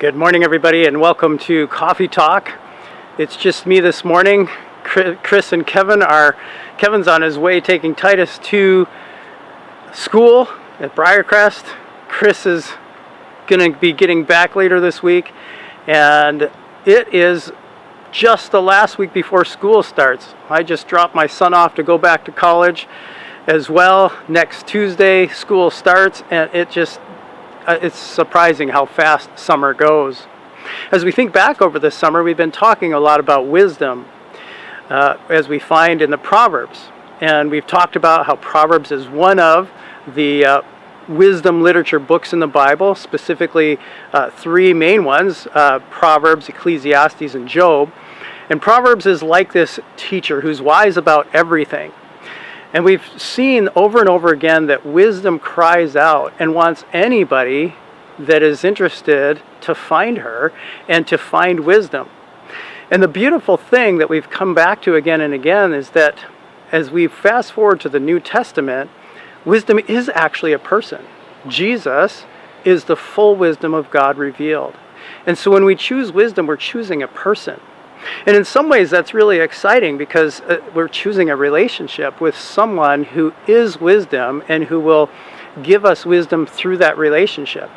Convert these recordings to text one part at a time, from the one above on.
Good morning, everybody, and welcome to Coffee Talk. It's just me this morning. Chris and Kevin are. Kevin's on his way taking Titus to school at Briarcrest. Chris is going to be getting back later this week, and it is just the last week before school starts. I just dropped my son off to go back to college as well. Next Tuesday, school starts, and it's surprising how fast summer goes. As we think back over this summer, we've been talking a lot about wisdom, as we find in the Proverbs. And we've talked about how Proverbs is one of the wisdom literature books in the Bible, specifically three main ones, Proverbs, Ecclesiastes, and Job. And Proverbs is like this teacher who's wise about everything. And we've seen over and over again that wisdom cries out and wants anybody that is interested to find her and to find wisdom. And the beautiful thing that we've come back to again and again is that as we fast forward to the New Testament, wisdom is actually a person. Jesus is the full wisdom of God revealed. And so when we choose wisdom, we're choosing a person. And in some ways that's really exciting because we're choosing a relationship with someone who is wisdom and who will give us wisdom through that relationship.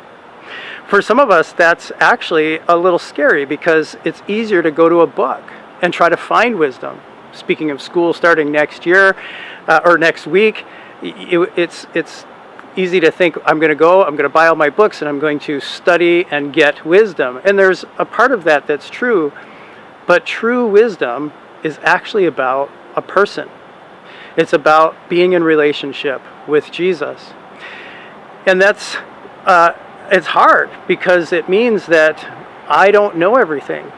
For some of us, that's actually a little scary because it's easier to go to a book and try to find wisdom. Speaking of school starting next year or next week, it's easy to think I'm going to buy all my books and I'm going to study and get wisdom. And there's a part of that that's true. But true wisdom is actually about a person. It's about being in relationship with Jesus. And it's hard because it means that I don't know everything.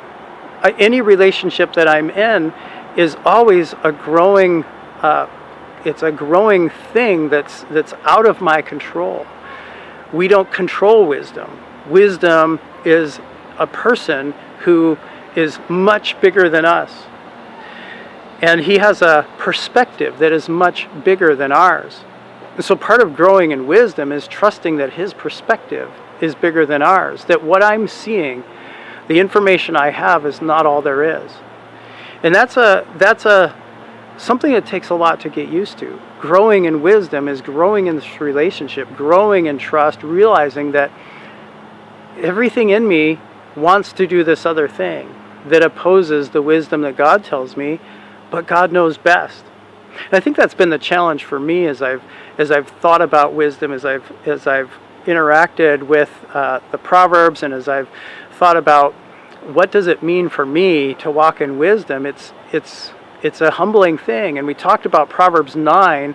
Any relationship that I'm in is always a growing, it's a growing thing that's out of my control. We don't control wisdom. Wisdom is a person who is much bigger than us. And he has a perspective that is much bigger than ours. And so part of growing in wisdom is trusting that his perspective is bigger than ours, that what I'm seeing, the information I have is not all there is. And that's something that takes a lot to get used to. Growing in wisdom is growing in this relationship, growing in trust, realizing that everything in me wants to do this other thing that opposes the wisdom that God tells me, but God knows best. And I think that's been the challenge for me as I've thought about wisdom, as I've interacted with the Proverbs, and as I've thought about what does it mean for me to walk in wisdom. It's a humbling thing. And we talked about Proverbs 9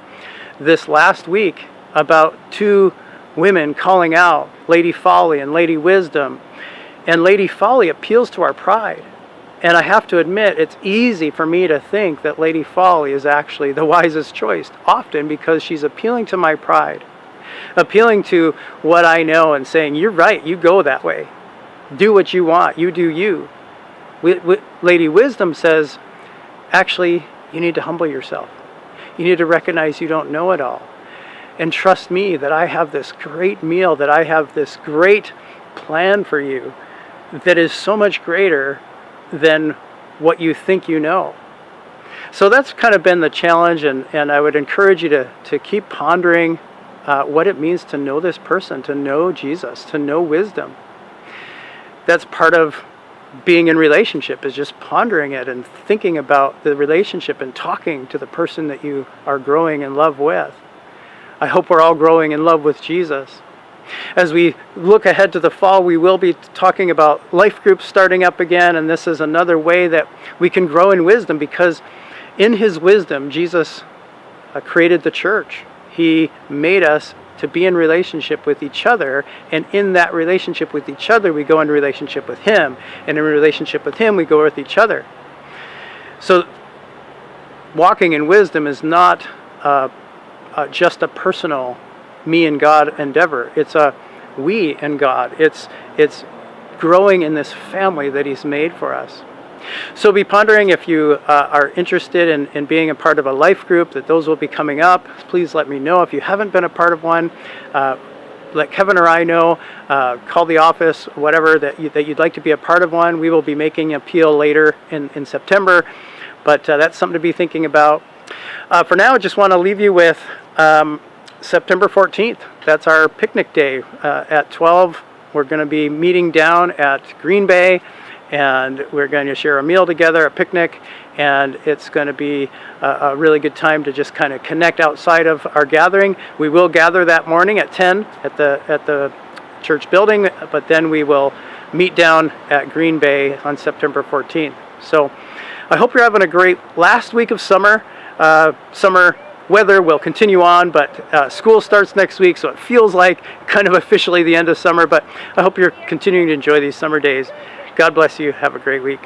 this last week about two women calling out, Lady Folly and Lady Wisdom. And Lady Folly appeals to our pride. And I have to admit, it's easy for me to think that Lady Folly is actually the wisest choice, often because she's appealing to my pride, appealing to what I know and saying, you're right, you go that way. Do what you want, you do you. Lady Wisdom says, actually, you need to humble yourself. You need to recognize you don't know it all. And trust me that I have this great meal, that I have this great plan for you that is so much greater than what you think you know. So that's kind of been the challenge, and I would encourage you to keep pondering what it means to know this person, to know Jesus, to know wisdom. That's part of being in relationship, is just pondering it and thinking about the relationship and talking to the person that you are growing in love with. I hope we're all growing in love with Jesus. As we look ahead to the fall, we will be talking about life groups starting up again, and this is another way that we can grow in wisdom, because in his wisdom, Jesus created the church. He made us to be in relationship with each other, and in that relationship with each other, we go into relationship with him, and in relationship with him, we go with each other. So walking in wisdom is not just a personal me and God endeavor. It's a we and God. It's growing in this family that he's made for us. So be pondering if you are interested in being a part of a life group, that those will be coming up. Please let me know. If you haven't been a part of one, let Kevin or I know. Call the office, whatever that you'd like to be a part of one. We will be making an appeal later in September, but that's something to be thinking about. For now, I just want to leave you with September 14th. That's our picnic day at 12. We're going to be meeting down at Green Bay, and we're going to share a meal together, a picnic, and it's going to be a really good time to just kind of connect outside of our gathering. We will gather that morning at 10 at the church building, but then we will meet down at Green Bay on September 14th. So I hope you're having a great last week of summer. Summer weather will continue on, but school starts next week, so it feels like kind of officially the end of summer, but I hope you're continuing to enjoy these summer days. God bless you. Have a great week.